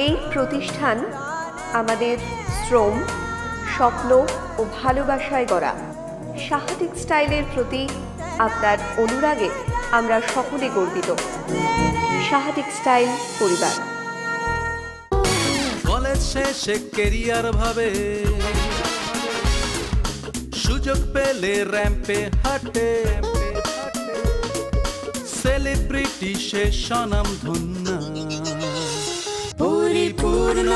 এই প্রতিষ্ঠান আমাদের শ্রম, স্বপ্ন ও ভালোবাসায় গড়া। সাহা টেক্সটাইলের প্রতি আপনার অনুরাগে আমরা সকলে গর্বিত। সাহা টেক্সটাইল পরিবার। কলেজ শেষে কেরিয়ার ভাবে, সুযোগ পেলে র্যাম্পে হাঁটে, সেলিব্রিটি সে স্বনাম ধন্য পরিপূর্ণ।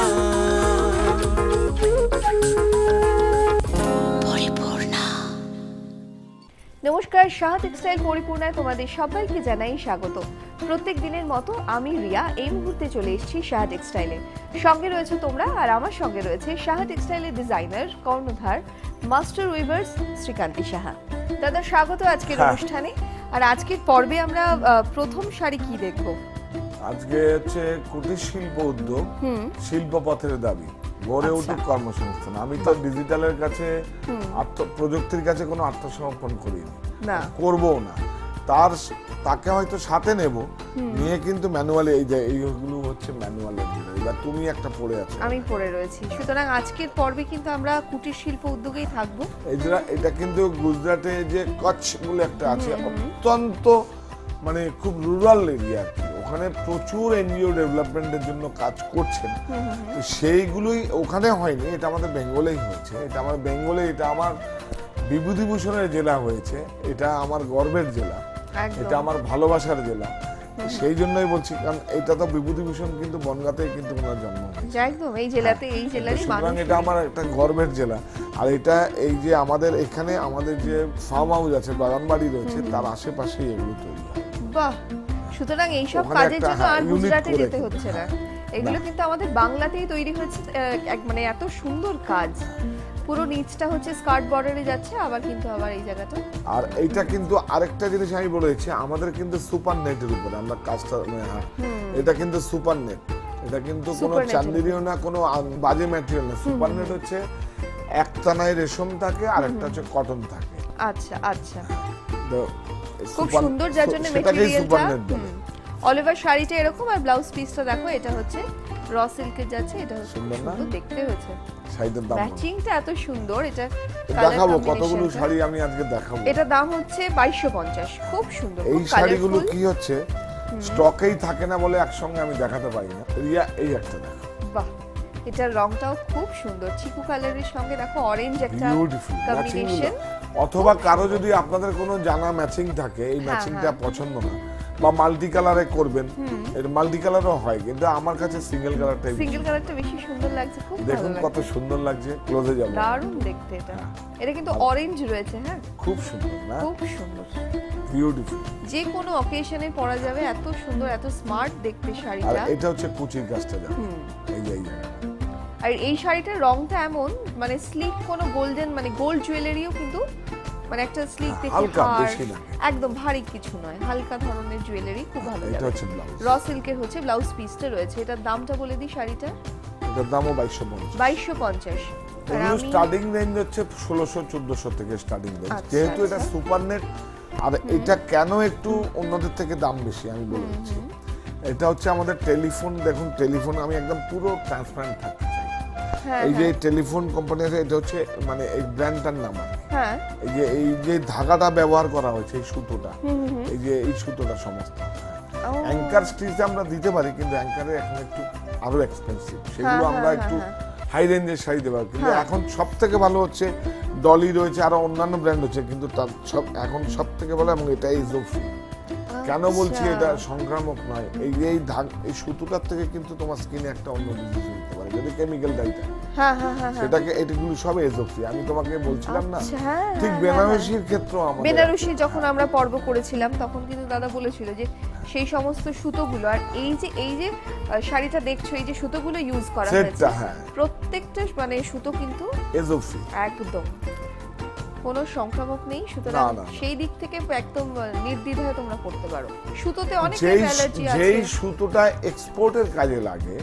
নমস্কার, সাহা টেক্সটাইল পরিপূর্ণায় তোমাদের সবাইকে জানাই স্বাগত। প্রত্যেক দিনের মতো আমি রিয়া এই মুহূর্তে চলে এসেছি সাহা টেক্সটাইলে। সঙ্গে রয়েছে তোমরা, আর আমার সঙ্গে রয়েছে সাহা টেক্সটাইলের ডিজাইনার, কর্ণধার, মাস্টার উইভার্স শ্রীকান্তি সাহা। দাদা স্বাগত আজকের অনুষ্ঠানে। আর আজকের পর্বে আমরা প্রথম শাড়ি কি দেখব? আজকে হচ্ছে কুটির শিল্প উদ্যোগ, শিল্প পথের দাবি, গড়ে উঠুক কর্মসংস্থান। আমি তো ডিজিটালের কাছে, প্রযুক্তির কাছে কোনো আত্মসমর্পণ করিনি, করবো না। তাকে হয়তো সাথে নেব, নিয়ে কিন্তু ম্যানুয়ালি, এই যে এইগুলো হচ্ছে ম্যানুয়ালের যেটা, এবার তুমি একটা পড়ে আছো, আমি পড়ে রয়েছি। সুতরাং আজকের পর্বে কিন্তু আমরা কুটির শিল্প উদ্যোগেই থাকবো। এটা কিন্তু গুজরাটে যে কচ্ছ বলে একটা আছে, অত্যন্ত মানে খুব রুরাল এরিয়া, ওখানে প্রচুর এনজিও ডেভেলপমেন্টের জন্য কাজ করছেন। তো সেইগুলোই ওখানে হয়নি, এটা আমাদের বেঙ্গলেই হয়েছে। এটা আমার বেঙ্গলে, এটা আমার বিভূতিভূষণের জেলা হয়েছে, এটা আমার গর্বের জেলা, এটা আমার ভালোবাসার জেলা। সেই জন্যই বলছি, কারণ এটা তো বিভূতিভূষণ কিন্তু বনগাঁতেই কিন্তু ওনার জন্ম হয়েছে, একদম এই জেলাতে, এই জেলারই মানুষ। এটা আমার একটা গর্বের জেলা। আর এটা এই যে আমাদের এখানে আমাদের যে ফার্ম হাউস আছে, বাগান বাড়ি রয়েছে, তার আশেপাশেই এগুলো তৈরি হয়। বাহ! সুতরাং এইসব কাজের জন্য আর গুজরাটে যেতে হচ্ছে না, এগুলো কিন্তু আমাদের বাংলাতেই তৈরি হচ্ছে। মানে এত সুন্দর কাজ, পুরো নিচটা হচ্ছে স্কার্ট বর্ডারে যাচ্ছে, আবার কিন্তু আবার এই জায়গাটা। আর এইটা কিন্তু আরেকটা জিনিস আমি বলেছি, আমাদের কিন্তু সুপার নেটের উপরে আমরা কাজটা, এটা কিন্তু সুপার নেট, এটা কিন্তু কোনো চান্দিরিও না, কোনো বাজে ম্যাটেরিয়াল না। সুপার নেট হচ্ছে একটানায় রেশম থাকে, আর একটা হচ্ছে কটন থাকে। আচ্ছা আচ্ছা, খুব সুন্দর, যার জন্য মেটেরিয়ালটা অল ওভার শাড়িটা এরকম। আর ব্লাউজ পিসটা দেখো, এটা হচ্ছে র সিল্কের যাচ্ছে, এটা হচ্ছে সুন্দর দেখতে হচ্ছে। শাড়িটার দাম, ম্যাচিংটা এত সুন্দর। এটা দেখাবো কতগুলো শাড়ি আমি আজকে দেখাবো। এটা দাম হচ্ছে 2250, খুব সুন্দর। এই শাড়িগুলো কি হচ্ছে, স্টকেই থাকে না বলে একসঙ্গে আমি দেখাতে পারি না। রিয়া, এই একটা দেখো, বাহ, এটার রংটাও খুব সুন্দর, চিকু কালারের সঙ্গে দেখো অরেঞ্জ একটা কম্বিনেশন। অথবা কারো যদি আপনাদের কোনো জানা ম্যাচিং থাকে, এই ম্যাচিংটা পছন্দ না, বা মাল্টি কালারে করবেন, এর মাল্টি কালারও হয়, কিন্তু আমার কাছে সিঙ্গেল কালারটা বেশি সুন্দর লাগছে। খুব দেখুন কত সুন্দর লাগছে, ক্লোজে যাব, দারুণ দেখতে। এটা কিন্তু অরেঞ্জ রয়েছে, হ্যাঁ, খুব সুন্দর না, খুব সুন্দর, বিউটিফুল, যে কোনো অকেশনে পরা যাবে। এত সুন্দর, এত স্মার্ট দেখতে শাড়িটা। আর এটা হচ্ছে কুচির কাজটা, দেখো এই যে, আর এই শাড়িটার রংটা এমন, মানে স্লিক, কোনো গোল্ডেন, মানে গোল্ড জুয়েলারিও কিন্তু, মানে একটা স্লিক দেখে, একদম ভারী কিছু নয়, হালকা ধরনের জুয়েলারি, খুব ভালো লাগে। এটা হচ্ছে ব্লাউজ, র সিল্কের হচ্ছে ব্লাউজ পিসটা রয়েছে। এটার দামটা বলে দিই, শাড়িটা এটার দামও 2250। এগুলো স্টার্টিং রেঞ্জ হচ্ছে 1600-1400 থেকে স্টার্টিং রেঞ্জ। যেহেতু এটা সুপার নেট, আর এটা কেন একটু অন্যদের থেকে দাম বেশি আমি বলে দিচ্ছি। এটা হচ্ছে আমাদের টেলিফোন, দেখুন টেলিফোন আমি একদম পুরো ট্রান্সপারেন্ট থাকতে চাই। এই যে টেলিফোন কোম্পানি আছে, এটা হচ্ছে মানে এই ব্র্যান্ডটার নাম, এই যে ধাগাটা ব্যবহার করা হয়েছে, এই সুতোটা, এই সুতোটা সমস্ত অ্যাঙ্কার স্টিচে আমরা দিতে পারি, কিন্তু অ্যাঙ্কারে এখন একটু আরো এক্সপেন্সিভ, সেগুলো আমরা একটু হাই রেঞ্জের শাড়ি দেবো। কিন্তু এখন সব থেকে ভালো হচ্ছে ডলি রয়েছে, আরো অন্যান্য ব্র্যান্ড হচ্ছে, কিন্তু তার সব এখন সব থেকে ভালো, এবং এটা ইজো ফ্রি। কেন বলছি এটা সংক্রামক নয়, এই সুতোটার থেকে কিন্তু তোমার স্কিনে একটা অন্য ডিজিজ হতে পারে, যদি কেমিক্যাল ডাইটা, সেটাকে, এগুলো সব এজোফ্রি। আমি তোমাকে বলছিলাম না, ঠিক বেনারসির ক্ষেত্রেও, বেনারসি যখন আমরা পর্ব করেছিলাম, তখন কিন্তু দাদা বলেছিল যে সেই সমস্ত সুতোগুলো, আর এই যে শাড়িটা দেখছো, এই যে সুতোগুলো ইউজ করা হয়েছে, প্রত্যেকটা মানে সুতো কিন্তু এজোফ্রি, একদম কোনো সংক্রামক নেই। সুতরাং সেই দিক থেকে একদম নির্দ্বিধায় তোমরা করতে পারো। সুতোতে অনেক অ্যালার্জি আছে। যেই সুতোটা এক্সপোর্টের কাজে লাগে,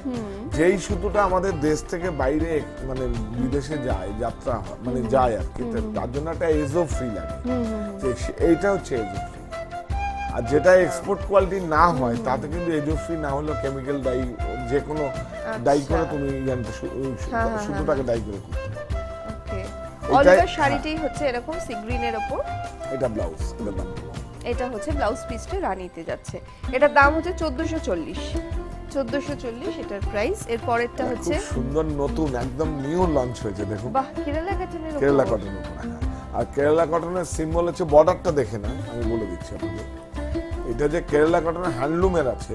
যেই সুতোটা আমাদের দেশ থেকে বাইরে মানে বিদেশে যায়, যাত্রা মানে যায় আর কি, তার জন্য একটা এজো ফ্রি লাগে, এইটা হচ্ছে এজো ফ্রি। আর যেটা এক্সপোর্ট কোয়ালিটি না হয় তাতে কিন্তু এজো ফ্রি না হলেও কেমিক্যাল ডাই যে কোনো ডাই করে তুমি সুতোটাকে ডাই করে করতে পারো। ওকে, অল ওভার শাড়িটাই হচ্ছে এরকম সি গ্রিনের উপর। এটা ব্লাউজ, এটা দাম এটা হচ্ছে ব্লাউজ পিসটা রানীতে যাচ্ছে। এটার দাম হচ্ছে 1440 এটার প্রাইস। এর পরেরটা হচ্ছে সুন্দর নতুন একদম নিউ লঞ্চ হয়েছে, দেখুন। বাহ, কেরালা কটনের উপর। কেরালা কটনের উপর, আর কেরালা কটনের সিম্বল হচ্ছে বর্ডারটা দেখে না, আমি বলে দিচ্ছি আপনাদের। এটা যে কেরালা কটনের হ্যান্ডলুমের আছে,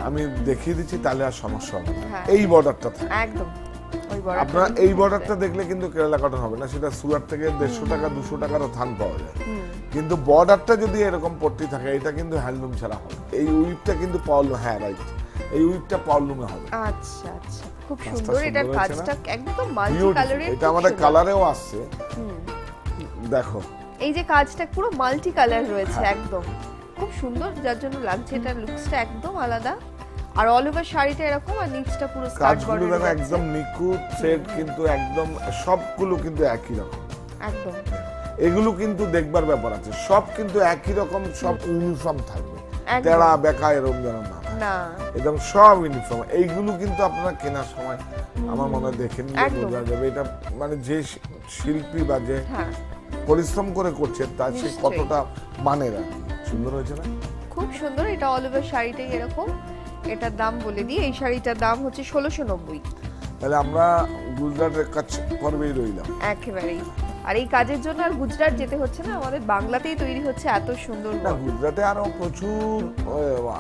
আমি দেখিয়ে দিচ্ছি, তাহলে আর সমস্যা হবে না। এই বর্ডারটা থাকে একদম ওই বর্ডার। আপনারা এই বর্ডারটা দেখলে কিন্তু কেরালা কটন হবে না, সেটা সুরাট থেকে 150 টাকা 200 টাকারও থান পাওয়া যায়। কিন্তু বর্ডারটা যদি এরকম পট্টি থাকে, এটা কিন্তু হ্যান্ডলুম ছাড়া হবে। এই উইপটা কিন্তু পাওয়ারলুম, হ্যাঁ রাইট, এই উইপটা পাওয়ারলুমে হবে। আচ্ছা আচ্ছা, খুব সুন্দর। এটার কাজটা একদম মাল্টি কালারের, এটা আমাদের কালারেও আসছে, দেখো এই যে কাজটা পুরো মাল্টি কালার রয়েছে, একদম খুব সুন্দর, যার জন্য লাগছে এটা লুকসটা একদম আলাদা। আর অল ওভার শাড়িটা এরকম, আর নিচটা পুরো স্কার্ট বর্ডার দেখো, একদম নিখুঁত সেট, কিন্তু একদম সবগুলো কিন্তু একই রকম, একদম। এগুলো কিন্তু দেখবার ব্যাপার আছে, সব কিন্তু একই রকম, সব ইউনিফর্ম থাকবে, তেরা বেকা এরকম যেন না, একদম সব ইউনিফর্ম। এইগুলো কিন্তু আপনারা কেনার সময় আমার মনে হয় দেখে নিলে বোঝা যাবে এটা মানে যে শিল্পী বা যে পরিশ্রম করে করছে তার সে কতটা মানের আর কি। সুন্দর হয়েছে না? খুব সুন্দর। এটা অল ওভার শাড়িটাই এরকম। এটার দাম বলে দিই, এই শাড়িটার দাম হচ্ছে 1690। তাহলে আমরা গুজরাটের কাজ পর্বেই রইলাম একেবারেই। আর এই কাজের জন্য আর গুজরাট যেতে হচ্ছে না, আমাদের বাংলাতেই তৈরি হচ্ছে এত সুন্দর। না, গুজরাটে আরো প্রচুর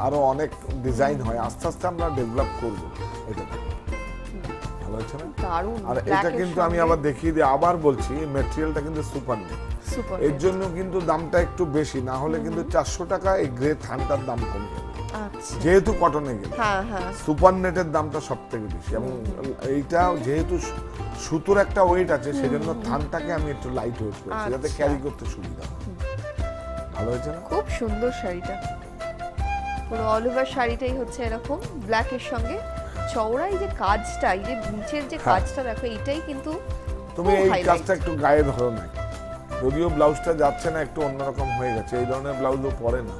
আরো অনেক ডিজাইন হয়, আস্তে আস্তে আমরা ডেভেলপ করব। এটা ভালো হচ্ছে না? দারুণ। আর এটা কিন্তু আমি আবার দেখিয়ে দিই, আবার বলছি, ম্যাটেরিয়ালটা কিন্তু সুপার নেট, এর জন্য কিন্তু দামটা একটু বেশি, না হলে কিন্তু 400 টাকা এই গ্রে থানটার দাম কমে যাবে। আচ্ছা, যেহেতু কটনে গেলে হ্যাঁ, সুপার নেটের দামটা সবথেকে বেশি, এবং এইটা যেহেতু সুতোর একটা ওয়েট আছে, সেজন্য থানটাকে আমি একটু লাইট ওয়েট করেছি, যাতে ক্যারি করতে সুবিধা হয়। ভালো হয়েছে না? খুব সুন্দর শাড়িটা, পুরো অল ওভার শাড়িটাই হচ্ছে এরকম ব্ল্যাক এর সঙ্গে চওড়া। এই যে কাজটা, এই যে নিচের যে কাজটা দেখো, এটাই কিন্তু তুমি এই কাজটা একটু গায়ে ধরো না, যদিও ব্লাউজটা যাচ্ছে না, একটু অন্যরকম হয়ে গেছে, এই ধরনের ব্লাউজও পরে না,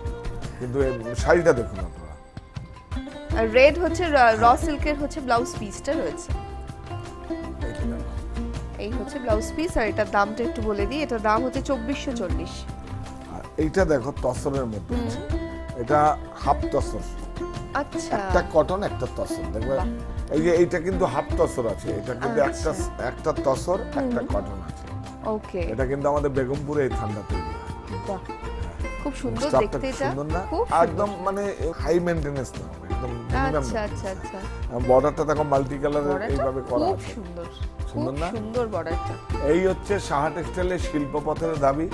কিন্তু শাড়িটা দেখুন আপনারা। আর রেড হচ্ছে র সিল্কের হচ্ছে ব্লাউজ পিসটা রয়েছে, এই হচ্ছে ব্লাউজ পিস। আর এটার দামটা একটু বলে দিই, এটার দাম হচ্ছে 2440। আর এইটা দেখো তসরের মধ্যে, এটা হাফ তসর, আচ্ছা, একটা কটন একটা তসর, দেখবে এই যে এইটা কিন্তু হাফ তসর আছে, এটা কিন্তু একটা তসর একটা কটন আছে। ওকে, এটা কিন্তু আমাদের বেগমপুরে এই ঠান্ডা তৈরি হয়। বাহ, খুব সুন্দর দেখতে এটা, সুন্দর না? একদম মানে হাই মেইনটেনেন্স না, একদম মিনিমাম। আচ্ছা। বর্ডারটা দেখো মাল্টি কালারের এইভাবে করা খুব আছে, সুন্দর, সুন্দর না? সুন্দর বর্ডারটা। এই হচ্ছে সাহা টেক্সটাইলের শিল্পপথের দাবি।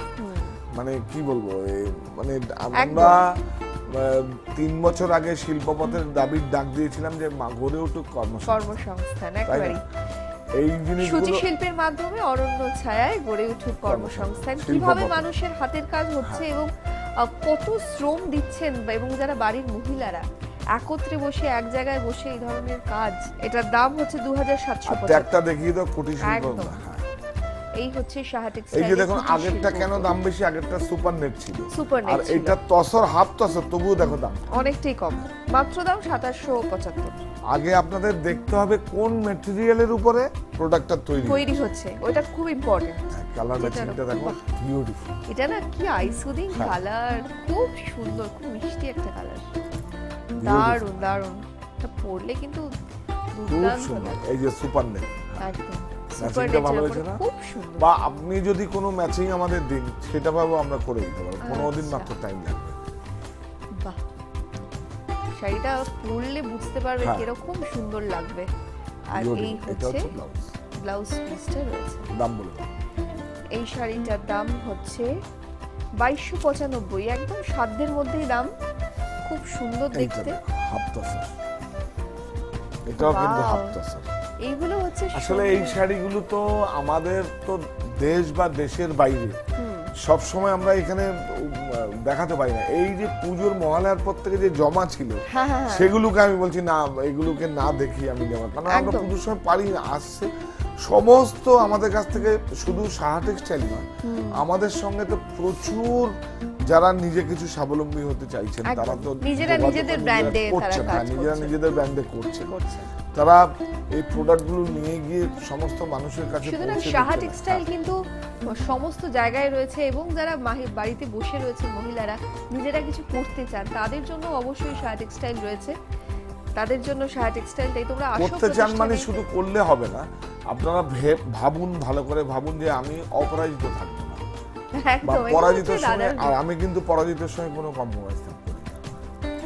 মানে কি বলবো, মানে আমরা 3 বছর আগে শিল্পপথের দাবির ডাক দিয়েছিলাম যে গড়ে উঠুক কর্মসংস্থান। একেবারে এই জিনিসগুলো সূচি শিল্পের মাধ্যমে অরণ্য ছায়ায় গড়ে উঠুক কর্মসংস্থান। কিভাবে মানুষের হাতের কাজ হচ্ছে এবং কত শ্রম দিচ্ছেন, এবং যারা বাড়ির মহিলারা একত্রে বসে এক জায়গায় বসে এই ধরনের কাজ, এটার দাম হচ্ছে 2750। একটা দেখিয়ে দাও কুটির শিল্প। এই হচ্ছে সাহা টেক্সটাইল। এই যে দেখুন, আগেরটা কেন দাম বেশি, আগেরটা সুপার নেট ছিল, আর এটা তসর হাফ তসর, তবুও দেখো দাম অনেকটাই কম, মাত্র দাম 2775। আগে আপনাদের দেখতে হবে কোন ম্যাটেরিয়ালের উপরে প্রোডাক্টটা তৈরি হচ্ছে, ওটা খুব ইম্পর্টেন্ট। কালার ম্যাচিংটা দেখো বিউটিফুল, এটা না কি আইসুদিং কালার, খুব সুন্দর, খুব মিষ্টি একটা কালার, দারুণ দারুণ। এটা পরলে কিন্তু দুর্দান্ত লাগে। এই যে সুপার নেট, একদম ম্যাচিংটা ভালো হয়েছে না? খুব সুন্দর। বা আপনি যদি কোনো ম্যাচিং আমাদের দিন, সেটা ভাবো আমরা করে দিতে পারবো, 15 দিন মাত্র টাইম লাগবে। বাহ, শাড়িটা পরলে বুঝতে পারবে কিরকম সুন্দর লাগবে। আর এই হচ্ছে ব্লাউজ পিসটা রয়েছে, দাম বলে দাও। এই শাড়িটার দাম হচ্ছে 2295, একদম সাধ্যের মধ্যেই দাম, খুব সুন্দর দেখতে। হাফ তসর, এটাও কিন্তু হাফ তসর। এইগুলো হচ্ছে আসলে এই শাড়িগুলো তো আমাদের তো দেশ বা দেশের বাইরে সব সময় আমরা এখানে দেখাতে পারি না। এই যে পুজোর মহালয়ার পর থেকে যে জমা ছিল, সেগুলোকে আমি বলছি না, এগুলোকে না দেখি আমি নেওয়ার, কারণ আমরা পুজোর সময় পারি না, আসছে সমস্ত আমাদের কাছ থেকে শুধু সাহা টেক্সটাইল নয়, আমাদের সঙ্গে তো প্রচুর যারা নিজে কিছু স্বাবলম্বী হতে চাইছেন, একদম। তারা তো নিজেরা নিজেদের ব্র্যান্ডে তারা করছেন, কাজ নিজেরা করছে। নিজেদের ব্র্যান্ডে করছে, তারা এই প্রোডাক্টগুলো নিয়ে গিয়ে সমস্ত মানুষের কাছে সুতরাং পৌঁছে সাহা দিচ্ছে। টেক্সটাইল কিন্তু সমস্ত জায়গায় রয়েছে, এবং যারা বাড়িতে বসে রয়েছে মহিলারা নিজেরা কিছু করতে চান তাদের জন্য অবশ্যই সাহা টেক্সটাইল রয়েছে, তাদের জন্য সাহা টেক্সটাইল। তাই তোমরা আসো করতে চান মানে প্রতিষ্ঠানে। শুধু করলে হবে না, আপনারা ভাবুন, ভালো করে ভাবুন যে আমি অপরাজিত থাকবো না বা একদম, এগুলো পরাজিতের হচ্ছে সঙ্গে। দাদার আর আমি কিন্তু পরাজিতের সঙ্গে কোনো কম্প্রোমাইজ থাকবো না,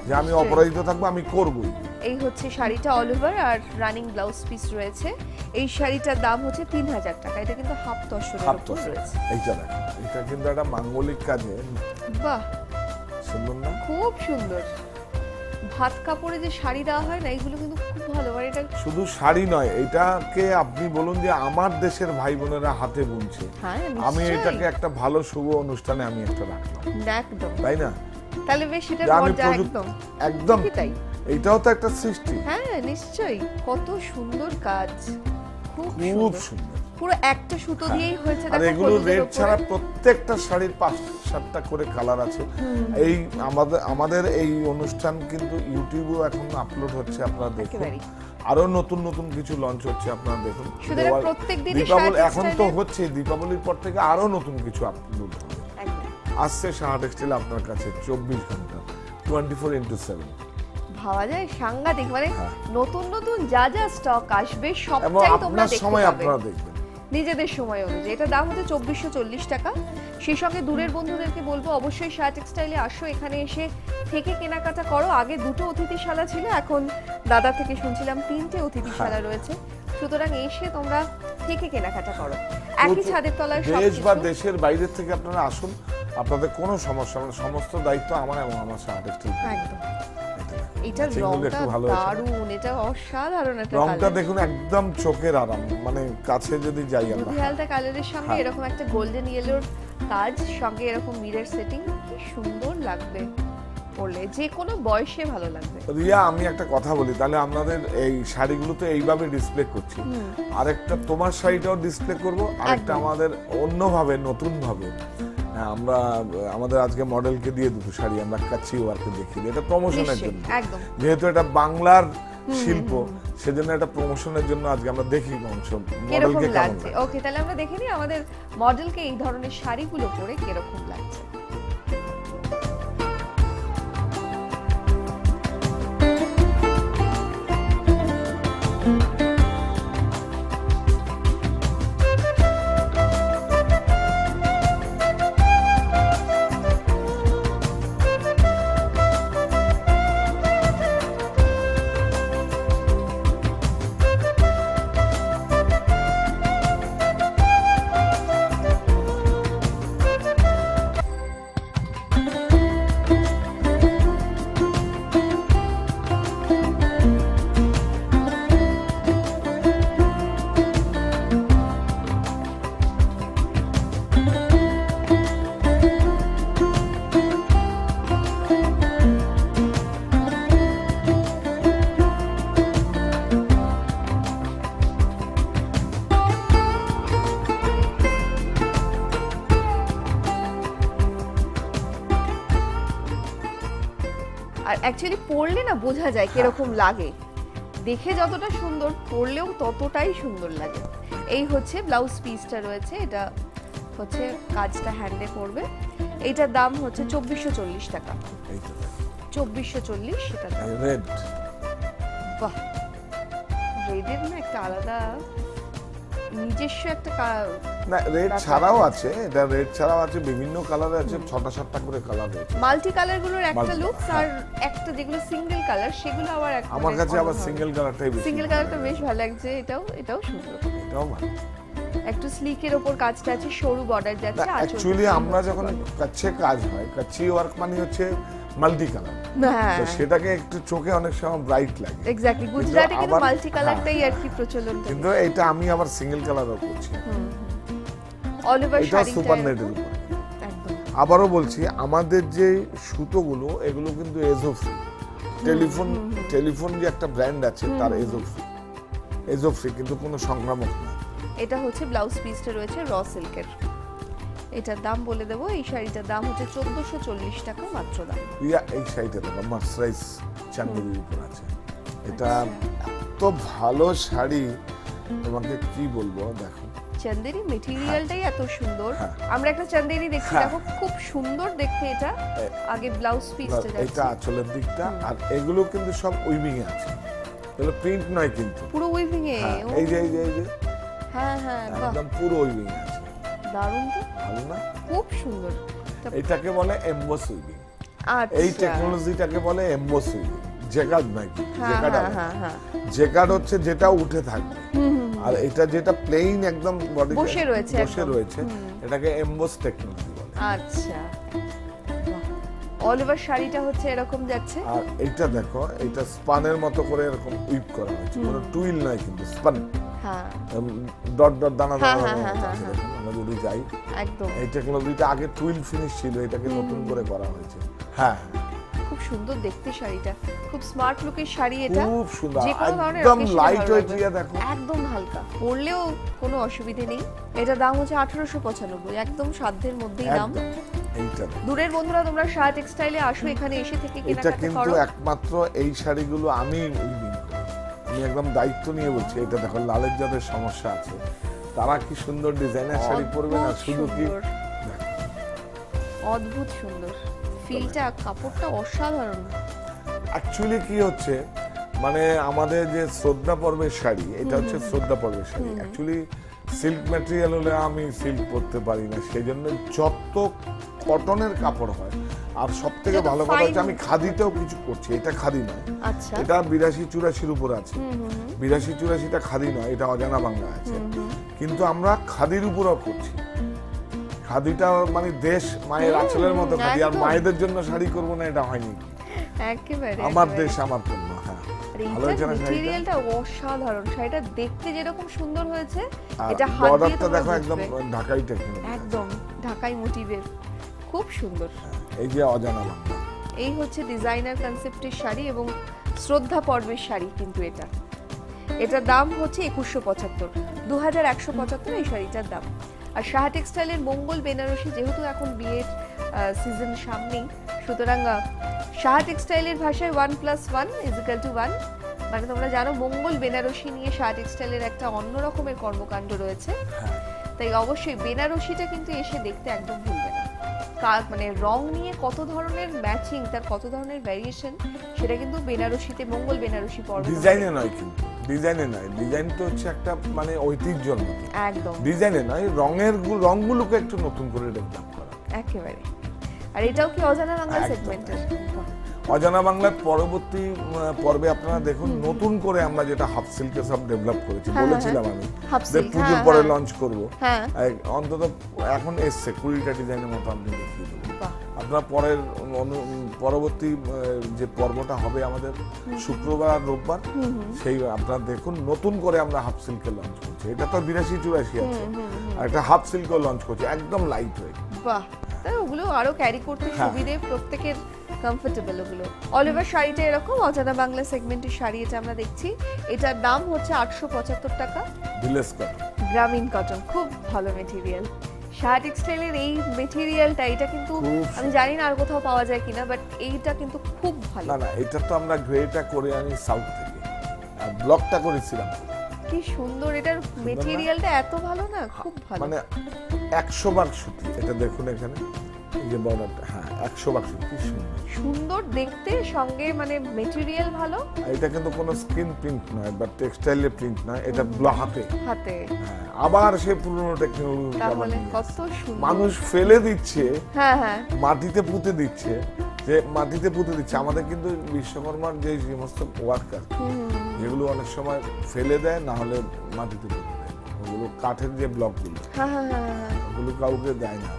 যে আমি নিশ্চয়ই। অপরাজিত থাকবো, আমি করবই। এই হচ্ছে শাড়িটা অল ওভার আর রানিং ব্লাউজ পিস রয়েছে। এই শাড়িটার দাম হচ্ছে 3000 টাকা। এটা কিন্তু হাফ তসরের হাফ উপর তো রয়েছে। এইটা দেখো, এটা কিন্তু একটা মাঙ্গলিক কাজে বাহ, সুন্দর না? খুব সুন্দর। ভাত কাপড়ে যে শাড়ি দেওয়া হয় না, এগুলো কিন্তু খুব ভালো। মানে এটা শুধু শাড়ি নয়, এটাকে আপনি বলুন যে আমার দেশের ভাই বোনেরা হাতে বুনছে, হ্যাঁ আমি নিশ্চয়ই। এটাকে একটা ভালো শুভ অনুষ্ঠানে আমি একটা রাখলাম, একদম। তাই না? তাহলে বেশ সেটার যে আমি মজা একদম একদম ঠিকই তাই। এইটাও তো একটা সৃষ্টি, হ্যাঁ নিশ্চয়ই, কত সুন্দর কাজ, খুব খুব সুন্দর। সুন্দর। পুরো একটা সুতো দিয়েই হয়েছে। আর দেখো এগুলো হলুদের রেড ওপরে। ছাড়া প্রত্যেকটা শাড়ির 5-7টা করে কালার আছে। এই আমাদের এই অনুষ্ঠান কিন্তু ইউটিউবেও এখন আপলোড হচ্ছে, আপনারা দেখুন। একেবারেই। আরো নতুন নতুন কিছু লঞ্চ হচ্ছে, আপনারা দেখুন। সুতরাং প্রত্যেকদিনই দীপাবলি সাহা এখন তো টেক্সটাইলের- হচ্ছে, দীপাবলির পর থেকে আরো নতুন কিছু আপলোড হবে। একদম। আসছে সাহা টেক্সটাইল আপনার কাছে 24 ঘন্টা 24x7। ভাবা যায় সাংঘাতিক। মানে হ্যাঁ। নতুন নতুন যা যা স্টক আসবে এবং সবটাই তোমরা আপনার দেখতে সময় পাবে আপনারা দেখবেন। নিজেদের সময় অনুযায়ী। এটা দাম হচ্ছে 2440 টাকা। সেই সঙ্গে দূরের বন্ধুদেরকে বলবো অবশ্যই সাহা টেক্সটাইলে আসো, এখানে এসে থেকে কেনাকাটা করো। আগে 2টো অতিথিশালা ছিল, এখন দাদা থেকে শুনছিলাম 3টে অতিথিশালা রয়েছে। সুতরাং এসে তোমরা থেকে কেনাকাটা করো, একই ছাদের তলায় দেশ বা সবকিছু। দেশের বাইরে থেকে আপনারা আসুন, আপনাদের কোনো সমস্যা হবে না, সমস্ত দায়িত্ব আমার এবং আমার সাহা টেক্সটাইল। একদম। এটার ম্যাচিংগুলো রংটা একটু ভালো হয়েছে। দারুণ, এটা অসাধারণ একটা রংটা কালার। দেখুন, একদম চোখের আরাম, মানে কাছে যদি যাই আমরা। দুধি হালতা কালারের সঙ্গে হ্যাঁ। এরকম একটা গোল্ডেন ইয়েলোর কাজ, সঙ্গে এরকম মিরর সেটিং, কি সুন্দর লাগবে পরলে, যে কোনো বয়সে ভালো লাগবে। রিয়া, আমি একটা কথা বলি, তাহলে আপনাদের এই শাড়িগুলো তো এইভাবে ডিসপ্লে করছি, আরেকটা তোমার শাড়িটাও ডিসপ্লে করব, আরেকটা একদম। আমাদের অন্যভাবে নতুন ভাবে আমরা আমাদের আজকে মডেলকে দিয়ে দুটো শাড়ি আমরা কাচ্চি ওয়ার্কে দেখিয়ে দিই, এটা প্রমোশনের নিশ্চয়ই, জন্য। একদম। যেহেতু এটা বাংলার শিল্প, সেজন্য এটা প্রমোশনের জন্য আজকে আমরা দেখি কিরকম মডেলকে কেমন লাগছে। লাগে। ওকে, তাহলে আমরা দেখে নিই আমাদের মডেলকে এই ধরনের শাড়িগুলো পরে কিরকম লাগছে। আর অ্যাকচুয়ালি পরলে না বোঝা যায় কিরকম লাগে। দেখে যতটা সুন্দর, পরলেও ততটাই সুন্দর লাগে। এই হচ্ছে ব্লাউজ পিসটা রয়েছে, এটা হচ্ছে কাজটা হ্যান্ডে করবে। এইটার দাম হচ্ছে 2440 টাকা। এইটা 2440 সেটা দাম। রেড, বাহ, রেডের না একটা আলাদা নিজস্ব একটা না রেড ব্যাপার ছাড়াও আছে। আছে, এটা রেড ছাড়াও আছে, বিভিন্ন কালারে আছে, 6টা-7টা করে কালার রয়েছে। মাল্টি কালার গুলোর একটা Multi- লুক, আর একটা যেগুলো সিঙ্গেল কালার সেগুলো আবার এক আমার কাছে আবার সিঙ্গেল কালারটাই বেশি সিঙ্গেল কালারটা বেশ ভালো লাগছে। এটাও সুন্দর, এটাও ভালো। একটু স্লিকের ওপর কাজটা আছে, সরু বর্ডার যাচ্ছে। আঁচলটা অ্যাকচুয়ালি সুন্দর আমরা যখন সুন্দর। কাছে কাজ হয়, কাচ্চি ওয়ার্ক মানে হচ্ছে মাল্টি কালার, হ্যাঁ তো সেটাকে একটু চোখে অনেক সময় ব্রাইট লাগে, এক্স্যাক্টলি, গুজরাটে কিন্তু আবার- মাল্টি কালারটাই হ্যাঁ, আর কি প্রচলন। কিন্তু এটা আমি আবার সিঙ্গেল কালারও করছি। অল ওভার এটা শাড়িটা সুপার নেটের উপর। একদম। আবারও বলছি, আমাদের যে সুতোগুলো এগুলো কিন্তু এজো ফ্রি। টেলিফোন যে একটা ব্র্যান্ড আছে, তার এজো ফ্রি কিন্তু কোনো সংক্রামক নয়। এটা হচ্ছে ব্লাউজ পিসটা রয়েছে র সিল্কের। এটার দাম বলে দেবো, এই শাড়িটার দাম হচ্ছে 1440 টাকা মাত্র দাম। এই শাড়িটা দেখো মার্সারাইজ চান্দেরির উপর আছে, এটা এত ভালো শাড়ি তোমাকে কি বলবো। দেখো চান্দেরি মেটেরিয়ালটাই এত সুন্দর। আমরা একটা চান্দেরি দেখছি, দেখো খুব সুন্দর দেখতে এটা। আগে ব্লাউজ পিসটা যাচ্ছে, এটা আঁচলের দিকটা, আর এগুলো কিন্তু সব উইভিং এ আছে, এগুলো প্রিন্ট নয় কিন্তু পুরো উইভিং এ। এই যে এই যে এই যে হ্যাঁ হ্যাঁ একদম পুরো উইভিং এ আছে। দারুণ তো, ভালো না? খুব সুন্দর। এটাকে বলে এমবস উইভিং। আচ্ছা, এই টেকনোলজিটাকে বলে এমবস উইভিং। জেকার্ড নয় কিন্তু, জেকার্ড হ্যাঁ জেকার্ড হচ্ছে যেটা উঠে থাকবে, আর এটা যেটা প্লেন একদম বডি বসে রয়েছে, এটাকে এমবস টেকনোলজি বলে। আচ্ছা, অল ওভার শাড়িটা হচ্ছে এরকম যাচ্ছে। আর এইটা দেখো, এটা স্পানের মতো করে এরকম উইপ করা হয়েছে, কোনো টুইল নয় কিন্তু স্পান। হ্যাঁ, ডট ডট দানা দানা আছে। আমরা যদি যাই একদম এই টেকনোলজিটা আগে টুইল ফিনিশ ছিল, এটাকে নতুন করে করা হয়েছে। হ্যাঁ, খুব সুন্দর দেখতে শাড়িটা, খুব স্মার্ট লুকের শাড়ি এটা। খুব সুন্দর, যে কোনো ধরনের একদম occasion লাইট ভালো ওয়েট লাগবে। রিয়া দেখো, একদম হালকা, পরলেও কোনো অসুবিধে নেই। এটা দাম হচ্ছে 1895, একদম সাধ্যের মধ্যেই দাম। এইটা দূরের বন্ধুরা তোমরা শাহ টেক্সটাইলে আসো, এখানে এসে থেকে এটা কেনাকাটা কিন্তু করো। একমাত্র এই শাড়িগুলো আমি একদম দায়িত্ব নিয়ে বলছি। এটা দেখো, লালের যাদের সমস্যা আছে তারা কি সুন্দর ডিজাইনার শাড়ি পরবে না, শুধু কি অদ্ভুত সুন্দর ফিলটা, কাপড়টা অসাধারণ। অ্যাকচুয়ালি কি হচ্ছে, মানে আমাদের যে শ্রদ্ধা পর্বের শাড়ি, এটা হচ্ছে শ্রদ্ধা পর্বের শাড়ি। অ্যাকচুয়ালি সিল্ক ম্যাটেরিয়াল হলে আমি সিল্ক পরতে পারি না, সেই জন্য যত কটনের কাপড় হয়। আর সব থেকে ভালো কথা হচ্ছে আমি খাদিতেও কিছু করছি, এটা খাদি নয়। আচ্ছা, এটা 82-84 উপর আছে। 82-84টা খাদি নয়, এটা অজানা বাংলা আছে। কিন্তু আমরা খাদির উপরও করছি। খাদিটা মানে দেশ মায়ের আঁচলের মতো খাদি, আর মায়েদের জন্য শাড়ি করবো না, এটা হয়নি। একেবারে আমার দেশ আমার পণ্য। হ্যাঁ, ভালো হয়েছে না শাড়িটা? মেটেরিয়ালটা অসাধারণ, শাড়িটা দেখতে যেরকম সুন্দর হয়েছে, এটা হাত দিয়ে বর্ডারটা তোমরা দেখো, একদম বুঝবে। ঢাকাই টেকনোলজি, একদম ঢাকাই মোটিভের, খুব সুন্দর। এই যে অজানা বাংলা। এই হচ্ছে ডিজাইনার কনসেপ্টের শাড়ি এবং শ্রদ্ধা পর্বের শাড়ি কিন্তু এটা। এটার দাম হচ্ছে 2175, 2175 এই শাড়িটার দাম। আর শাহ টেক্সটাইলের মঙ্গল বেনারসি, যেহেতু এখন বিয়ের সিজন সামনেই, সুতরাং শাহ টেক্সটাইলের ভাষায় 1+1=1, মানে তোমরা জানো মঙ্গল বেনারসি নিয়ে শাহ টেক্সটাইলের একটা অন্য রকমের কর্মকাণ্ড রয়েছে। তাই অবশ্যই বেনারসিটা কিন্তু এসে দেখতে একদম ভুলবে না। মানে রং নিয়ে কত ধরনের ম্যাচিং, তার কত ধরনের ভ্যারিয়েশন, সেটা কিন্তু বেনারসিতে, মঙ্গল বেনারসি পর্ব ডিজাইনে নয় কিন্তু, ডিজাইনে নয়, ডিজাইন তো হচ্ছে একটা মানে ঐতিহ্যর মতো, একদম ডিজাইনে নয়, রঙগুলোকে একটু নতুন করে ডেভেলপ করা একেবারে। আর এটাও কি অজানা বাংলা সেগমেন্টের? অজানা বাংলার পরবর্তী পর্বে আপনারা দেখুন, নতুন করে আমরা যেটা হাফ সিল্কে সব ডেভেলপ করেছি, বলেছিলাম আমি যে পুজোর পরে লঞ্চ করবো। অন্তত এখন এসছে 20টা ডিজাইনের মতো, আপনি দেখিয়ে দেবো। আপনার পরবর্তী যে পর্বটা হবে আমাদের শুক্রবার আর রোববার, সেই আপনারা দেখুন, নতুন করে আমরা হাফ সিল্কে লঞ্চ করছি। এটা তো 82-84 আছে, আর একটা হাফ সিল্কও লঞ্চ করছি, একদম লাইট ওয়েট। বাহ, তাই ওগুলো আরো ক্যারি করতে সুবিধে, প্রত্যেকের কমফোর্টেবল ওগুলো। অল ওভার শাড়িটা এরকম অজানা বাংলা সেগমেন্টের শাড়ি, এটা আমরা দেখছি। এটার দাম হচ্ছে 875 টাকা, ভিলেজ কটন, গ্রামীণ কটন, খুব ভালো মেটেরিয়াল। শাহ টেক্সটাইলের এই মেটেরিয়ালটা, এটা কিন্তু আমি জানি না আর কোথাও পাওয়া যায় কিনা, বাট এইটা কিন্তু খুব ভালো। না, এটা তো আমরা গ্রেটা করে আনি সাউথ থেকে, ব্লকটা করেছিলাম। কি সুন্দর, এটার মেটেরিয়ালটা এত ভালো না, খুব ভালো, মানে 100 ভাগ সুতি। এটা দেখুন এখানে এই যে বর্ডারটা, হ্যাঁ 100 ভাগ সুতি, কি সুন্দর সুন্দর দেখতে, সঙ্গে মানে মেটেরিয়াল ভালো। এটা কিন্তু কোনো স্ক্রিন প্রিন্ট নয় বা টেক্সটাইলের প্রিন্ট নয়, এটা হাতে। আবার সে পুরনো টেকনোলজি, তাহলে কত সুন্দর। মানুষ ফেলে দিচ্ছে, হ্যাঁ মাটিতে পুঁতে দিচ্ছে, যে মাটিতে পুঁতে দিচ্ছে। আমাদের কিন্তু বিশ্বকর্মার যে সমস্ত ওয়ার্কার, যেগুলো অনেক সময় ফেলে দেয়, না হলে মাটিতে পুঁতে দেয়, ওগুলো কাঠের যে ব্লকগুলো, ওগুলো কাউকে দেয় না,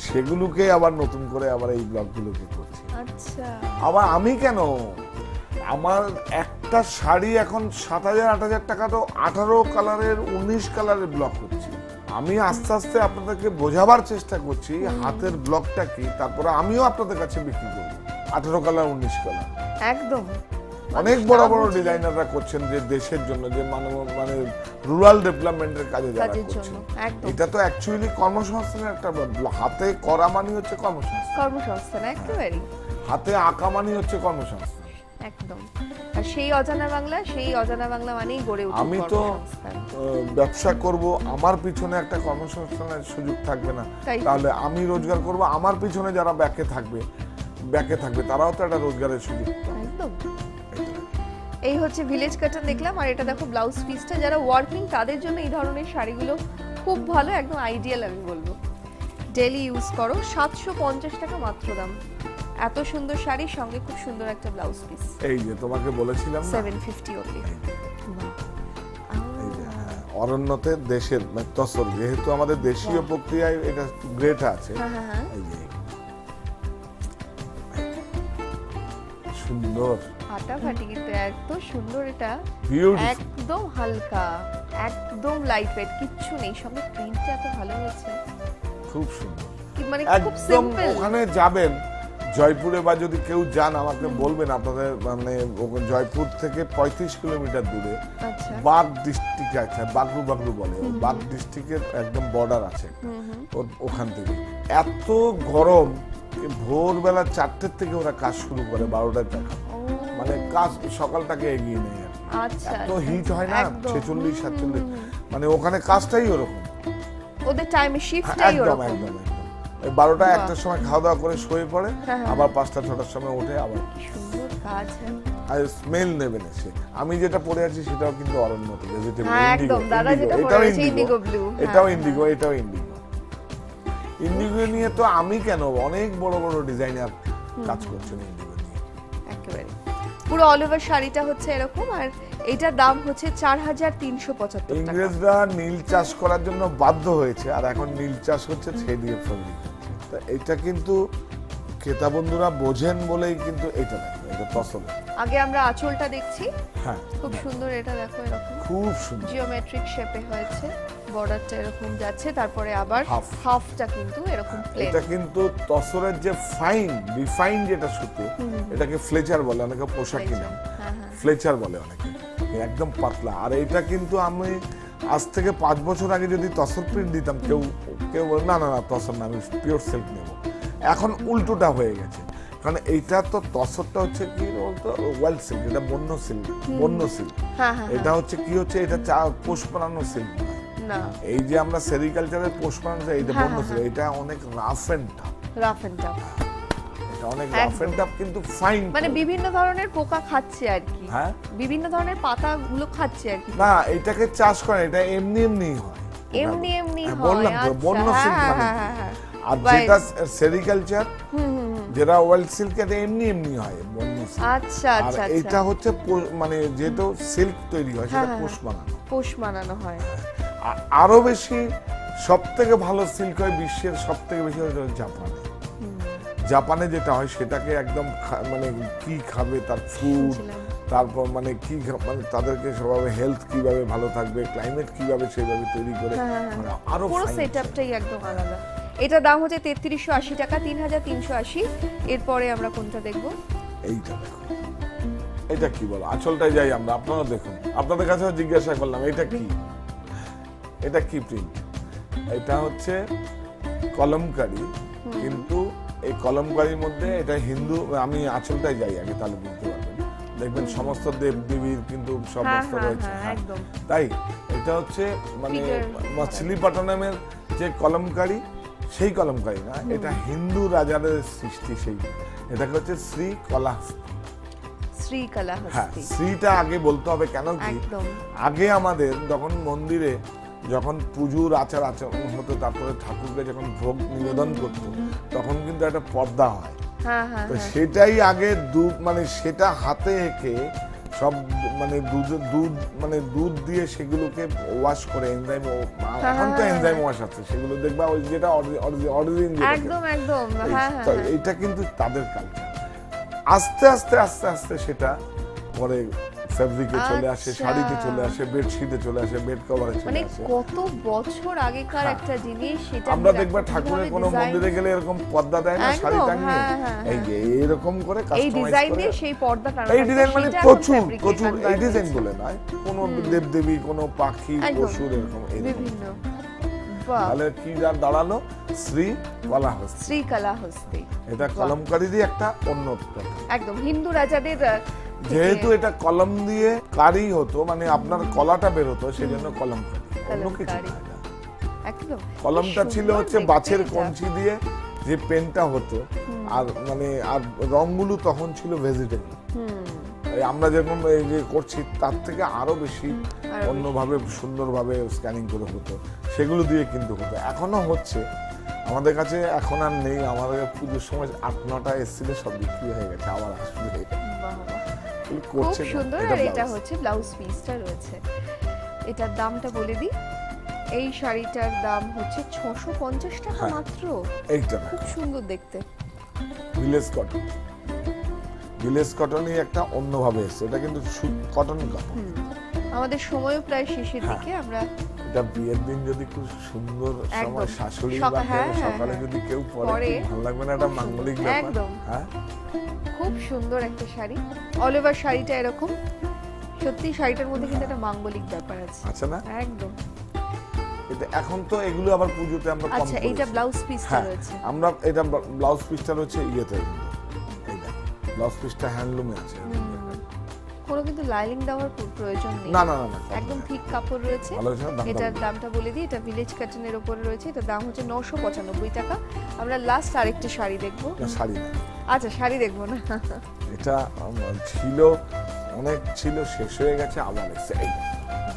সেগুলোকে আবার নতুন করে আবার এই ব্লকগুলোকে করছি। আচ্ছা, আবার আমি কেন, আমার একটা শাড়ি এখন 7000-8000 টাকা, তো 18 কালারের 19 কালারের ব্লক হচ্ছে। আমি আস্তে আস্তে আপনাদেরকে বোঝাবার চেষ্টা করছি হাতের ব্লকটা কি, তারপরে আমিও আপনাদের কাছে বিক্রি করবো 18 কালার 19 কালার। একদম অনেক বড় বড় ডিজাইনাররা করছেন যে দেশের জন্য, যে মানে রুরাল ডেভেলপমেন্টের কাজে যারা কাজের করছেন। জন্য একদম এটা তো অ্যাকচুয়ালি কর্মসংস্থানের একটা হাতে করা মানে হচ্ছে কর্মসংস্থান, কর্মসংস্থান একেবারেই হাতে আঁকা মানে হচ্ছে কর্মসংস্থান। একদম। আর সেই অজানা বাংলা মানেই গড়ে ওঠে আমি তো কর্মসংস্থান। ব্যবসা করব, আমার পিছনে একটা কর্মসংস্থানের সুযোগ থাকবে না, তাই তো। তাহলে আমি রোজগার করব, আমার পিছনে যারা ব্যাকে থাকবে তারাও তো একটা রোজগারের সুযোগ পাবে। একদম। এই হচ্ছে ভিলেজ কাটন দেখলাম, আর এটা দেখো ব্লাউজ পিসটা, যারা ওয়ার্কিং তাদের জন্য এই ধরনের শাড়িগুলো খুব ভালো, একদম আইডিয়াল আমি বলবো। ডেলি ইউজ করো, 750 টাকা মাত্র দাম। এত সুন্দর শাড়ির সঙ্গে খুব সুন্দর একটা ব্লাউজ পিস। এই যে তোমাকে বলেছিলাম না, 750 অনলি। অরণ্যতে দেশের তসর, যেহেতু আমাদের দেশীয় প্রক্রিয়ায় এটা গ্রেট আছে। হ্যাঁ এই যে সুন্দর ফাটাফাটি, কিন্তু এত সুন্দর এটা, বিউটিফুল, একদম হালকা, একদম লাইট ওয়েট, কিচ্ছু নেই, সঙ্গে প্রিন্টটা এত ভালো হয়েছে, খুব সুন্দর। মানে খুব একদম সিম্পল। ওখানে যাবেন জয়পুরে, বা যদি কেউ যান আমাকে বলবেন, আপনাদের মানে জয়পুর থেকে 35 কিলোমিটার দূরে আচ্ছা বাগ ডিস্ট্রিক্ট আছে, বাগরু বলে, বাগ ডিস্ট্রিক্টের একদম বর্ডার আছে ওখান থেকে। এত গরম, ভোরবেলা 4টের থেকে ওরা কাজ শুরু করে 12টায় টাকা, মানে কাজ সকালটাকে এগিয়ে নেয় আর কি। আচ্ছা এত হিট হয় না, 46-47, মানে ওখানে কাজটাই ওরকম, ওদের টাইমে শিফটটাই একদম ওরকম। একদম একদম। এই 12টা 1টার সময় খাওয়া দাওয়া করে শুয়ে পড়ে, আবার 5টা-6টার সময় উঠে আবার সুন্দর কাজ। আর স্মেল নেবেন এসে। আমি যেটা পরে আছি সেটাও কিন্তু অরণ্যতে ভেজিটেবল, হ্যাঁ একদম, দাদা যেটা পরে আছে ইন্ডিগো ব্লু, এটাও ইন্ডিগো, এটাও ইন্ডিগো। ইন্ডিগো নিয়ে তো আমি কেন, অনেক বড় বড় ডিজাইনার কাজ করছেন ইন্ডিগো নিয়ে একেবারে। পুরো অল ওভার শাড়িটা হচ্ছে এরকম, আর এটার দাম হচ্ছে 4375 টাকা। ইংরেজরা নীল চাষ করার জন্য বাধ্য হয়েছে, আর এখন নীল চাষ হচ্ছে ছেড়ে দিয়ে ফেব্রিক। তো এটা কিন্তু ক্রেতা বন্ধুরা বোঝেন বলেই কিন্তু এটা দেখো, এটা তসর। আগে আমরা আঁচলটা দেখছি, হ্যাঁ খুব সুন্দর, এটা দেখো এরকম খুব সুন্দর জিওমেট্রিক শেপে হয়েছে, বর্ডারটা এরকম যাচ্ছে, তারপরে আবার Half. হাফটা কিন্তু এরকম প্লেন। এটা কিন্তু তসরের যে ফাইন রিফাইন যেটা সুতো, এটাকে ফ্লেচার বলে, অনেকে পোশাক কিনে হ্যাঁ ফ্লেচার বলে অনেকে, একদম পাতলা। আর এটা কিন্তু আমি আজ থেকে 5 বছর আগে যদি তসর প্রিন্ট দিতাম, কেউ বলে না তসর না, আমি পিওর সিল্ক নেব। এখন উল্টোটা হয়ে গেছে, কারণ এইটা তো তসরটা হচ্ছে কি বলতো ওয়াইল্ড সিল্ক, এটা বন্য সিল্ক, হ্যাঁ এটা হচ্ছে কি হচ্ছে, এটা পোষ বানানো সিল্ক না, এই যে আমরা সেরিকালচারের পোষ বানানো, এইটা বন্য সিল্ক, এটা অনেক rough and tough, rough and tough, এটা অনেক রাফ এন্ড টাফ কিন্তু ফাইন, মানে বিভিন্ন ধরনের পোকা খাচ্ছে আর কি, হ্যাঁ বিভিন্ন ধরনের পাতাগুলো খাচ্ছে আর কি। না এটাকে চাষ করে, এটা এমনি হয়, এমনি হ্যাঁ, হয়, বললাম তো, বন্য আচ্ছা, সিল্ক মানে কি। হ্যাঁ। আর যেটা সেরিকালচার, যেটা ওয়াইল্ড সিল্ক, এটা এমনি হয়, বন্য সিল্ক। আচ্ছা আর আচ্ছা এটা হচ্ছে মানে যেহেতু সিল্ক তৈরি হয়, সেটা পোষ বানানো। পোষ বানানো হয়। আরো বেশি সবথেকে ভালো সিল্ক হয় বিশ্বের সবথেকে বেশি হয় জাপানে। জাপানে যেটা হয় সেটাকে একদম মানে কি খাবে, তার ফুড, তারপর মানে কি মানে তাদেরকে স্বভাবে হেলথ কিভাবে ভালো থাকবে, ক্লাইমেট কিভাবে সেইভাবে তৈরি করে, মানে আরো পুরো fine সেটআপটাই একদম আলাদা। এটা দাম হচ্ছে 3380 টাকা, 3380। এরপরে আমরা কোনটা দেখব? এইটা দেখো, এটা কি বলো, আঁচলটায় যাই আমরা, আপনারা দেখুন, আপনাদের কাছে জিজ্ঞাসা করলাম এটা কি, এটা কি প্রিন্ট? এটা হচ্ছে কলমকারি, কিন্তু এই কলমকারির মধ্যে এটা হিন্দু, আমি আঁচলটায় যাই আগে তাহলে বুঝতে পারবেন, দেখবেন সমস্ত দেব দেবীর কিন্তু সব বস্ত্র রয়েছে, একদম তাই এটা হচ্ছে মানে Figure মাছলিপাটনামের যে কলমকারি, সেই কলমকারি না, এটা হিন্দু রাজাদের সৃষ্টি, সেই এটাকে হচ্ছে শ্রীকলাহস্তি। হ্যাঁ, শ্রীটা আগে বলতে হবে, কেন কি একদম আগে আমাদের যখন মন্দিরে যখন পুজোর আচার আচরণ হতো, তারপরে ঠাকুরকে যখন ভোগ নিবেদন করতো, তখন কিন্তু একটা পর্দা হয়, হ্যাঁ তো সেটাই আগে দুধ, মানে সেটা হাতে এঁকে সব মানে দুধ দিয়ে সেগুলোকে ওয়াশ করে এনজাইম, এখন তো এনজাইম ওয়াশ আছে, সেগুলো দেখবা ওই যেটা অরিজিন, একদম হ্যাঁ এইটা কিন্তু তাদের কালচার। আস্তে আস্তে সেটা পরে ফেব্রিকে চলে আসে, আচ্ছা। শাড়িতে চলে আসে, বেডশিটে চলে আসে, বেড কভারে চলে মানে আসে। কত বছর আগেকার একটা জিনিস, সেটা আমরা দেখবা ঠাকুরের কোনো মন্দিরে গেলে এরকম পর্দা দেয় না শাড়ি একদম, টাঙিয়ে, হ্যাঁ, হ্যাঁ, এই যে এরকম করে এই কাস্টমাইজ ডিজাইন করে। দিয়ে সেই পর্দা টানানো এই ডিজাইন মানে সেটা এখন প্রচুর fabric এ প্রচুর, convert এই ডিজাইন হয়েছে। বলে নয়, কোনো দেবদেবী, কোনো পাখি, একদম। পশুর এরকম বিভিন্ন। বাহ, তাহলে কি দাঁড়ালো? শ্রী কলাহস্তি। শ্রীকলাহস্তি। এটা কলমকারীরই একটা অন্যত্ব। একদম হিন্দু রাজাদের যেহেতু এটা কলম দিয়ে কারি হতো, মানে আপনার কলাটা বের হতো, সেই জন্য কলমকারি, অন্য কিছু কলমকারী। না এটা। একদম কলমটা কি ছিল সুন্দর হচ্ছে দেখতে বাছের এটা। কঞ্চি দিয়ে যে পেনটা হতো, আর মানে আর রংগুলো তখন ছিল ভেজিটেবল। আমরা যেরকম এই যে করছি তার থেকে আরো বেশি অন্যভাবে সুন্দরভাবে স্ক্যানিং করে হতো, সেগুলো দিয়ে কিন্তু হতো, এখনো হচ্ছে। আমাদের কাছে এখন আর নেই, আমাদের পুজোর সময় 8-9টা এসেছিল, সব বিক্রি হয়ে গেছে, আবার আসবে। বাহ, বাহ। খুব করছে না, সুন্দর। এটা আর এটা blouse। হচ্ছে ব্লাউজ পিসটা রয়েছে, এটার দামটা বলে দিই। এই শাড়িটার দাম হচ্ছে 650 টাকা হ্যাঁ। মাত্র। এইটা না, খুব সুন্দর দেখতে। Village cotton. ভিলেজ কটনই একটা অন্যভাবে এসছে, এটা কিন্তু কটন কাপড়। আমাদের সময়ও প্রায় শেষের দিকে, আমরা এটা বিয়ের দিন যদি খুব সুন্দর সময় একদম। শাশুড়ি বা হ্যাঁ, কেউ সকালে হ্যাঁ। যদি কেউ পরে, পরে, খুব ভালো লাগবে না? এটা খুব মাঙ্গলিক সুন্দর। ব্যাপার। একদম। হ্যাঁ, খুব সুন্দর একটা শাড়ি, অল ওভার শাড়িটা এরকম। সত্যি শাড়িটার মধ্যে কিন্তু একটা মাঙ্গলিক ব্যাপার আছে। আচ্ছা না? একদম। এটা এখন তো এগুলো আবার পুজোতে আমরা কম আচ্ছা, এইটা করেছি। ব্লাউজ পিসটা হ্যাঁ, রয়েছে। আমরা এটা ব্লাউজ পিসটা রয়েছে ইয়েতে, এইটা ব্লাউজ পিসটা হ্যান্ডলুমে আছে। কোনো কিন্তু লাইলিং দেওয়ার প্রয়োজন নেই, না না না না, একদম ঠিক কাপড় রয়েছে। ভালো হয়েছে না? দামটা এটার বলো। দামটা বলে দিই, এটা ভিলেজ কাটনের উপরে রয়েছে, এটার দাম হচ্ছে 995 টাকা। আমরা লাস্ট আরেকটা শাড়ি দেখবো। না, শাড়ি না, আচ্ছা, শাড়ি দেখবো না। এটা ছিল, অনেক ছিল, শেষ হয়ে গেছে, আবার এসছে। এই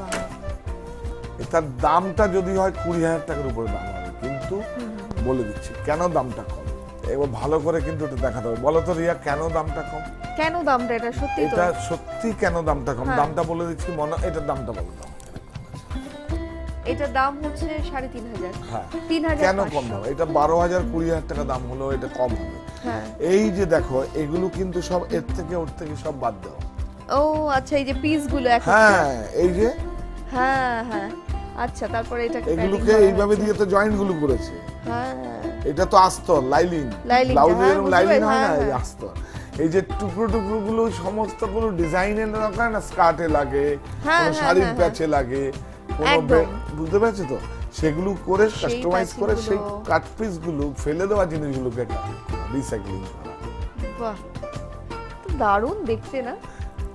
বাহ, এটার দামটা যদি হয় 20,000 টাকার উপরে দাম হবে, কিন্তু বলে দিচ্ছি কেন দামটা কম। এবার ভালো করে কিন্তু এটা দেখাতে হবে। বলো তো রিয়া, কেন দামটা কম? কেন দামটা, এটা সত্যি তো? এটা সত্যি কেন দামটা কম? হ্যাঁ। দামটা বলে দিচ্ছি, এটার দামটা বলে দাও। এটার দাম হচ্ছে 3,500। হ্যাঁ, 3,500 কেন কম দাম? এটা 12,000 20,000 টাকা দাম হলো, এটা কম হবে। হ্যাঁ। এই যে দেখো, এগুলো কিন্তু সব এর থেকে ওর থেকে সব বাদ দেওয়া। ও আচ্ছা, এই যে পিস গুলো এখন। হ্যাঁ, এই যে হ্যাঁ হ্যাঁ, আচ্ছা, তারপরে এটা এগুলোকে এইভাবে দিয়ে তো জয়েন্ট গুলো করেছে। হ্যাঁ, এটা তো আস্তর, লাইলিং, লাইলিং, ব্লাউজে হ্যাঁ, এরকম বুঝতে লাইলিং পারি, হয় না, হ্যাঁ, এই হ্যাঁ। আস্তর। এই যে টুকরো টুকরো গুলো সমস্ত গুলো ডিজাইনের দরকার না, স্কার্টে লাগে, হ্যাঁ, কোনো হ্যাঁ, শাড়ির হ্যাঁ, প্যাচে লাগে, কোনো একদম। বুঝতে পারছো তো? সেগুলো করে সেই কাস্টমাইজ করে patching সেই গুলো। কাট পিস গুলো, ফেলে দেওয়া জিনিসগুলোকে রিসাইক্লিং করা। বাহ, তো দারুণ দেখতে না?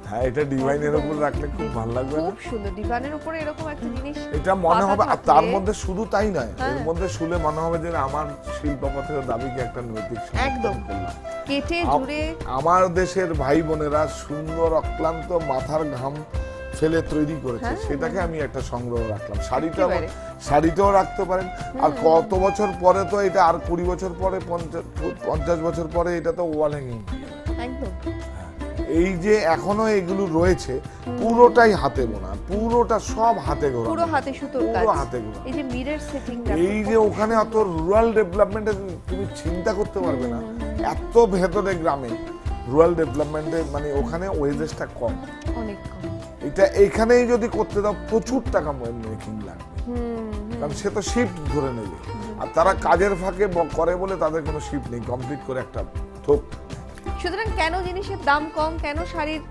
হ্যাঁ, এটা ডিজাইনের একদম। উপর রাখলে খুব ভালো লাগবে না? খুব সুন্দর, ডিভানের উপরে এরকম একটা জিনিস এটা মনে পাতা হবে, আর থাকলে- তার মধ্যে শুধু তাই নয়, হ্যাঁ। এর মধ্যে শুলে মনে হবে যে আমার শিল্পপথের দাবিকে একটা নৈতিক সমর্থন একদম। করলাম। কেটে জুড়ে। আমার দেশের ভাই বোনেরা সুন্দর অক্লান্ত মাথার ঘাম ফেলে তৈরি করেছে, হ্যাঁ, সেটাকে আমি একটা সংগ্রহ রাখলাম। শাড়িটা একেবারে। শাড়িটাও রাখতে পারেন, আর কত বছর পরে তো এটা, আর 20 বছর পরে, 50 বছর পরে এটা তো ওয়াল হ্যাঙ্গিং। একদম। এই যে এখনো এগুলো রয়েছে, পুরোটাই হাতে বোনা, পুরোটা সব হাতে ঘোরা, পুরো হাতে সুতোর কাজ। পুরো হাতে ঘোরা। এই যে মিরর সেটিং, এই যে ওখানে অত রুরাল ডেভেলপমেন্টে তুমি চিন্তা করতে পারবে না, এত ভেতরে গ্রামে রুরাল ডেভেলপমেন্টে, মানে ওখানে ওয়েজেসটা কম। অনেক কম। এটা এইখানেই যদি করতে দাও, প্রচুর টাকা মেকিং লাগবে, কারণ সে তো শিফট ধরে নেবে, আর তারা কাজের ফাঁকে করে বলে তাদের কোনো শিফট নেই, কমপ্লিট করে একটা থোক। সুতরাং কেন জিনিসের দাম কম, কেন শাড়ির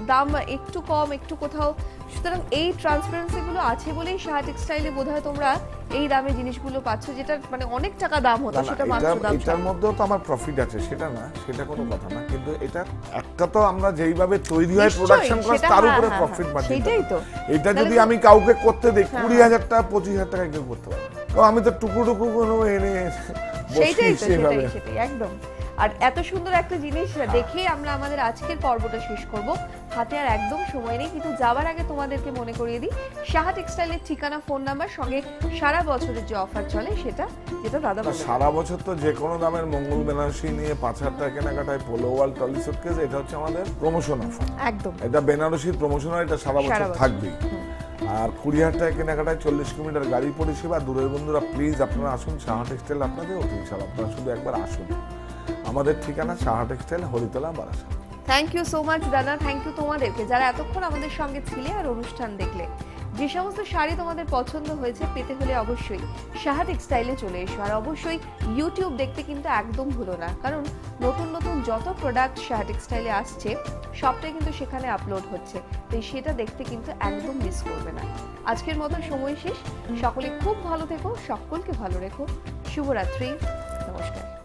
দাম একটু কম, একটু কোথাও, সুতরাং এই ট্রান্সপারেন্সি গুলো আছে বলেই সাহা টেক্সটাইলে বোধহয় তোমরা এই দামে জিনিসগুলো পাচ্ছ, যেটা মানে অনেক টাকা দাম হতো, না, না, সেটা মাত্র দাম এটার মধ্যেও তো আমার প্রফিট আছে, সেটা না, সেটা কোনো কথা না, কিন্তু এটা একটা তো আমরা যেইভাবে তৈরি হয়, নিশ্চয়ই, প্রোডাকশন কস্ট, সেটা তার হ্যাঁ, উপরে হ্যাঁ, প্রফিট হ্যাঁ, মার্জিন। সেটাই তো। এটা তাহলে যদি তো- আমি কাউকে করতে দিই, হ্যাঁ। 20,000 টাকা 25,000 টাকা কেউ করতে পারবে না। তো আমি তো টুকরো টুকরো কোনো এনে সেইটাই বসি তো, সেভাবে। সেটাই একদম। আর এত সুন্দর একটা জিনিস দেখে আমরা আমাদের আজকের পর্বটা শেষ করব। হাতে আর একদম সময় নেই, কিন্তু যাওয়ার আগে তোমাদেরকে মনে করিয়ে দিই, সাহা টেক্সটাইলের ঠিকানা, ফোন নাম্বার, সঙ্গে সারা বছরের যে অফার চলে সেটা, যেটা দাদা না, বলে। সারা বছর তো যে কোনো দামের মঙ্গল বেনারসি নিয়ে 5,000 টাকা কেনাকাটায় পোলো ওয়াল টলি সুটকেস, এটা হচ্ছে আমাদের প্রমোশন অফার। একদম। এটা বেনারসির প্রমোশন, এটা সারা সারা বছর বছর। থাকবেই। আর 20,000 টাকা কেনাকাটায় 40 কিলোমিটার গাড়ি পরিষেবা। দূরের বন্ধুরা প্লিজ আপনারা আসুন, সাহা টেক্সটাইল আপনাদের অতিথি, আপনারা শুধু একবার আসুন। আমাদের ঠিকানা Saha textile, Haritala, Barasat. Thank you so much দাদা, থ্যাংক ইউ তোমাদেরকে যারা এতক্ষণ আমাদের সঙ্গে ছিলে আর অনুষ্ঠান দেখলে। যে সমস্ত শাড়ি তোমাদের পছন্দ হয়েছে পেতে হলে অবশ্যই সাহা টেক্সটাইলে চলে এসো, আর অবশ্যই ইউটিউব দেখতে কিন্তু একদম ভুলো না, কারণ নতুন নতুন যত প্রোডাক্ট সাহা টেক্সটাইলে আসছে সবটাই কিন্তু সেখানে আপলোড হচ্ছে, তাই সেটা দেখতে কিন্তু একদম মিস করবে না। আজকের মতো সময় শেষ, সকলে খুব ভালো থেকো, সকলকে ভালো রেখো, শুভরাত্রি, নমস্কার।